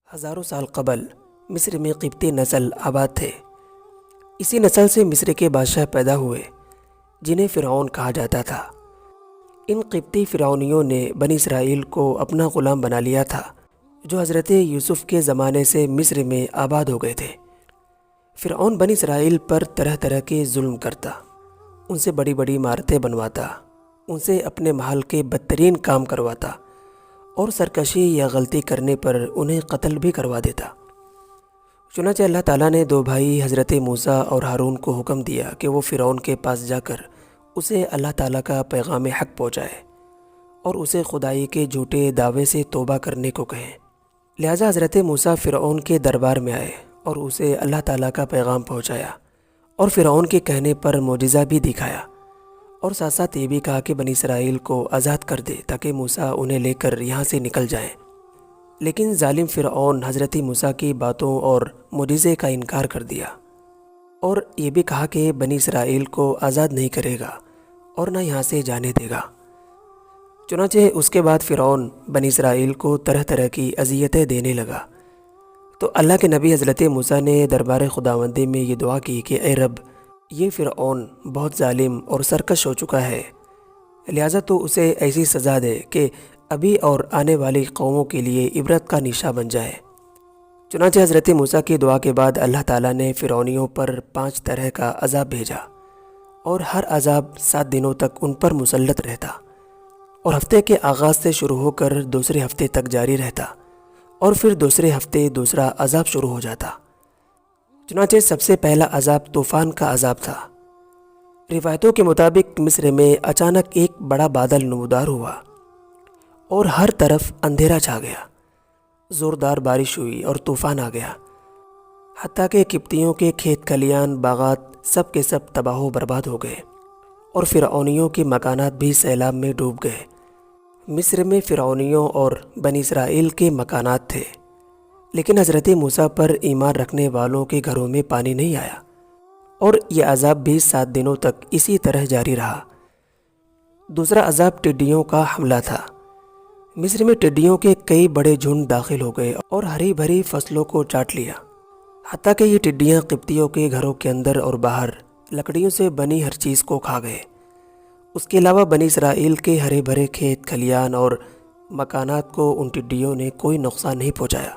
ہزاروں سال قبل مصر میں قبطی نسل آباد تھے۔ اسی نسل سے مصر کے بادشاہ پیدا ہوئے جنہیں فرعون کہا جاتا تھا۔ ان قبطی فرعونیوں نے بنی اسرائیل کو اپنا غلام بنا لیا تھا، جو حضرت یوسف کے زمانے سے مصر میں آباد ہو گئے تھے۔ فرعون بنی اسرائیل پر طرح طرح کے ظلم کرتا، ان سے بڑی بڑی عمارتیں بنواتا، ان سے اپنے محل کے بدترین کام کرواتا اور سرکشی یا غلطی کرنے پر انہیں قتل بھی کروا دیتا۔ چنانچہ اللہ تعالیٰ نے دو بھائی حضرت موسیٰ اور ہارون کو حکم دیا کہ وہ فرعون کے پاس جا کر اسے اللہ تعالیٰ کا پیغام حق پہنچائے اور اسے خدائی کے جھوٹے دعوے سے توبہ کرنے کو کہیں۔ لہٰذا حضرت موسیٰ فرعون کے دربار میں آئے اور اسے اللہ تعالیٰ کا پیغام پہنچایا اور فرعون کے کہنے پر معجزہ بھی دکھایا، اور ساتھ ساتھ یہ بھی کہا کہ بنی اسرائیل کو آزاد کر دے تاکہ موسیٰ انہیں لے کر یہاں سے نکل جائیں۔ لیکن ظالم فرعون حضرت موسیٰ کی باتوں اور معجزے کا انکار کر دیا اور یہ بھی کہا کہ بنی اسرائیل کو آزاد نہیں کرے گا اور نہ یہاں سے جانے دے گا۔ چنانچہ اس کے بعد فرعون بنی اسرائیل کو طرح طرح کی اذیتیں دینے لگا۔ تو اللہ کے نبی حضرت موسیٰ نے دربار خداوندی میں یہ دعا کی کہ اے رب، یہ فرعون بہت ظالم اور سرکش ہو چکا ہے، لہٰذا تو اسے ایسی سزا دے کہ ابھی اور آنے والی قوموں کے لیے عبرت کا نشاں بن جائے۔ چنانچہ حضرت موسیٰ کی دعا کے بعد اللہ تعالیٰ نے فرعونیوں پر 5 طرح کا عذاب بھیجا، اور ہر عذاب 7 دنوں تک ان پر مسلط رہتا، اور ہفتے کے آغاز سے شروع ہو کر دوسرے ہفتے تک جاری رہتا، اور پھر دوسرے ہفتے دوسرا عذاب شروع ہو جاتا۔ چنانچہ سب سے پہلا عذاب طوفان کا عذاب تھا۔ روایتوں کے مطابق مصر میں اچانک ایک بڑا بادل نمودار ہوا اور ہر طرف اندھیرا چھا گیا، زوردار بارش ہوئی اور طوفان آ گیا، حتیٰ کہ قبطیوں کے کھیت کھلیان باغات سب کے سب تباہ و برباد ہو گئے، اور فرعونیوں کے مکانات بھی سیلاب میں ڈوب گئے۔ مصر میں فرعونیوں اور بنی اسرائیل کے مکانات تھے، لیکن حضرت موسیٰ پر ایمان رکھنے والوں کے گھروں میں پانی نہیں آیا، اور یہ عذاب بھی 7 دنوں تک اسی طرح جاری رہا۔ دوسرا عذاب ٹڈیوں کا حملہ تھا۔ مصر میں ٹڈیوں کے کئی بڑے جھنڈ داخل ہو گئے اور ہری بھری فصلوں کو چاٹ لیا، حتیٰ کہ یہ ٹڈیاں قبطیوں کے گھروں کے اندر اور باہر لکڑیوں سے بنی ہر چیز کو کھا گئے۔ اس کے علاوہ بنی اسرائیل کے ہرے بھرے کھیت کھلیان اور مکانات کو ان ٹڈیوں نے کوئی نقصان نہیں پہنچایا۔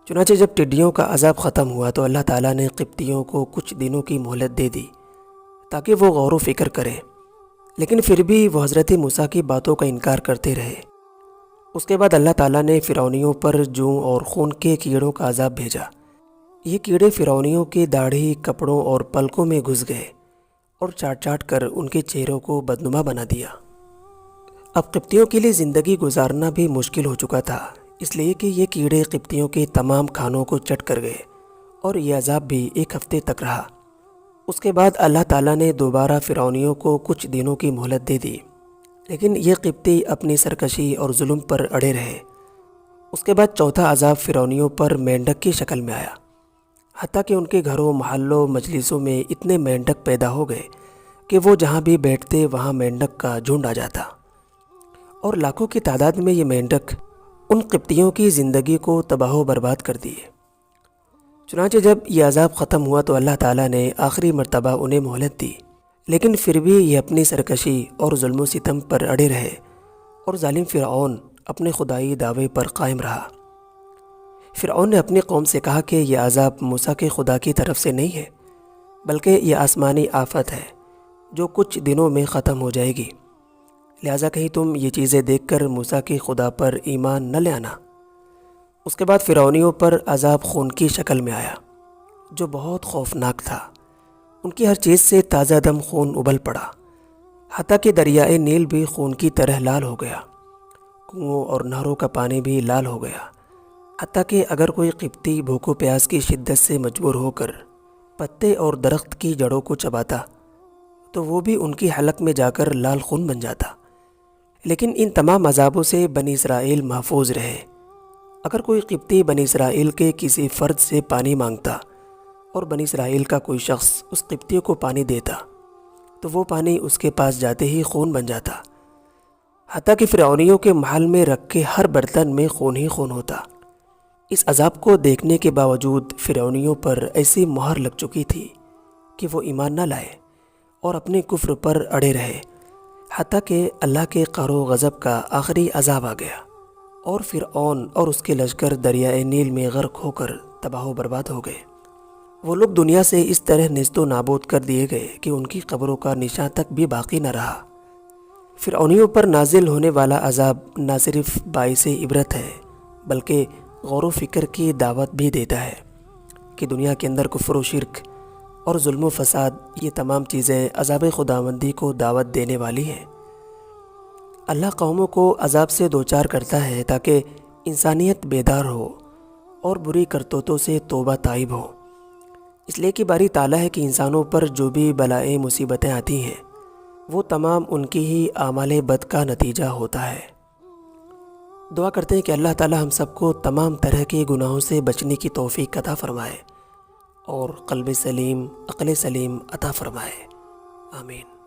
چنانچہ جب ٹڈیوں کا عذاب ختم ہوا تو اللہ تعالیٰ نے قبطیوں کو کچھ دنوں کی مہلت دے دی تاکہ وہ غور و فکر کریں، لیکن پھر بھی وہ حضرت موسیٰ کی باتوں کا انکار کرتے رہے۔ اس کے بعد اللہ تعالیٰ نے فرعونیوں پر جوں اور خون کے کیڑوں کا عذاب بھیجا۔ یہ کیڑے فرعونیوں کے داڑھی، کپڑوں اور پلکوں میں گھس گئے اور چاٹ چاٹ کر ان کے چہروں کو بدنما بنا دیا۔ اب قبطیوں کے لیے زندگی گزارنا بھی مشکل ہو چکا تھا، اس لیے کہ یہ کیڑے قبطیوں کے تمام کھانوں کو چٹ کر گئے، اور یہ عذاب بھی 1 ہفتے تک رہا۔ اس کے بعد اللہ تعالیٰ نے دوبارہ فرعونیوں کو کچھ دنوں کی مہلت دے دی، لیکن یہ قبطی اپنی سرکشی اور ظلم پر اڑے رہے۔ اس کے بعد چوتھا عذاب فرعونیوں پر مینڈک کی شکل میں آیا، حتیٰ کہ ان کے گھروں، محلوں، مجلسوں میں اتنے مینڈک پیدا ہو گئے کہ وہ جہاں بھی بیٹھتے وہاں مینڈک کا جھنڈ آ جاتا، اور لاکھوں کی تعداد میں یہ مینڈک ان قبطیوں کی زندگی کو تباہ و برباد کر دیے۔ چنانچہ جب یہ عذاب ختم ہوا تو اللہ تعالیٰ نے آخری مرتبہ انہیں مہلت دی، لیکن پھر بھی یہ اپنی سرکشی اور ظلم و ستم پر اڑے رہے، اور ظالم فرعون اپنے خدائی دعوے پر قائم رہا۔ فرعون نے اپنی قوم سے کہا کہ یہ عذاب موسیٰ کے خدا کی طرف سے نہیں ہے، بلکہ یہ آسمانی آفت ہے جو کچھ دنوں میں ختم ہو جائے گی، لہٰذا کہیں تم یہ چیزیں دیکھ کر موسیٰ کے خدا پر ایمان نہ لے آنا۔ اس کے بعد فرعونیوں پر عذاب خون کی شکل میں آیا جو بہت خوفناک تھا۔ ان کی ہر چیز سے تازہ دم خون ابل پڑا، حتیٰ کہ دریائے نیل بھی خون کی طرح لال ہو گیا، کنووں اور نہروں کا پانی بھی لال ہو گیا، حتیٰ کہ اگر کوئی قبطی بھوک و پیاس کی شدت سے مجبور ہو کر پتے اور درخت کی جڑوں کو چباتا تو وہ بھی ان کی حلق میں جا کر لال خون بن جاتا۔ لیکن ان تمام عذابوں سے بنی اسرائیل محفوظ رہے۔ اگر کوئی قبطی بنی اسرائیل کے کسی فرد سے پانی مانگتا اور بنی اسرائیل کا کوئی شخص اس قبطی کو پانی دیتا تو وہ پانی اس کے پاس جاتے ہی خون بن جاتا، حتیٰ کہ فرعونیوں کے محل میں رکھ کے ہر برتن میں خون ہی خون ہوتا۔ اس عذاب کو دیکھنے کے باوجود فرعونیوں پر ایسی مہر لگ چکی تھی کہ وہ ایمان نہ لائے اور اپنے کفر پر اڑے رہے، حتیٰ کہ اللہ کے قہر و غضب کا آخری عذاب آ گیا اور فرعون اور اس کے لشکر دریائے نیل میں غرق ہو کر تباہ و برباد ہو گئے۔ وہ لوگ دنیا سے اس طرح نیست و نابود کر دیے گئے کہ ان کی قبروں کا نشان تک بھی باقی نہ رہا۔ فرعونیوں پر نازل ہونے والا عذاب نہ صرف باعث عبرت ہے بلکہ غور و فکر کی دعوت بھی دیتا ہے کہ دنیا کے اندر کفر و شرک اور ظلم و فساد، یہ تمام چیزیں عذاب خداوندی کو دعوت دینے والی ہیں۔ اللہ قوموں کو عذاب سے دوچار کرتا ہے تاکہ انسانیت بیدار ہو اور بری کرتوتوں سے توبہ تائب ہو۔ اس لیے کہ باری تعالیٰ ہے کہ انسانوں پر جو بھی بلائیں مصیبتیں آتی ہیں وہ تمام ان کی ہی اعمال بد کا نتیجہ ہوتا ہے۔ دعا کرتے ہیں کہ اللہ تعالیٰ ہم سب کو تمام طرح کے گناہوں سے بچنے کی توفیق عطا فرمائے اور قلب سلیم، عقل سلیم عطا فرمائے۔ آمین۔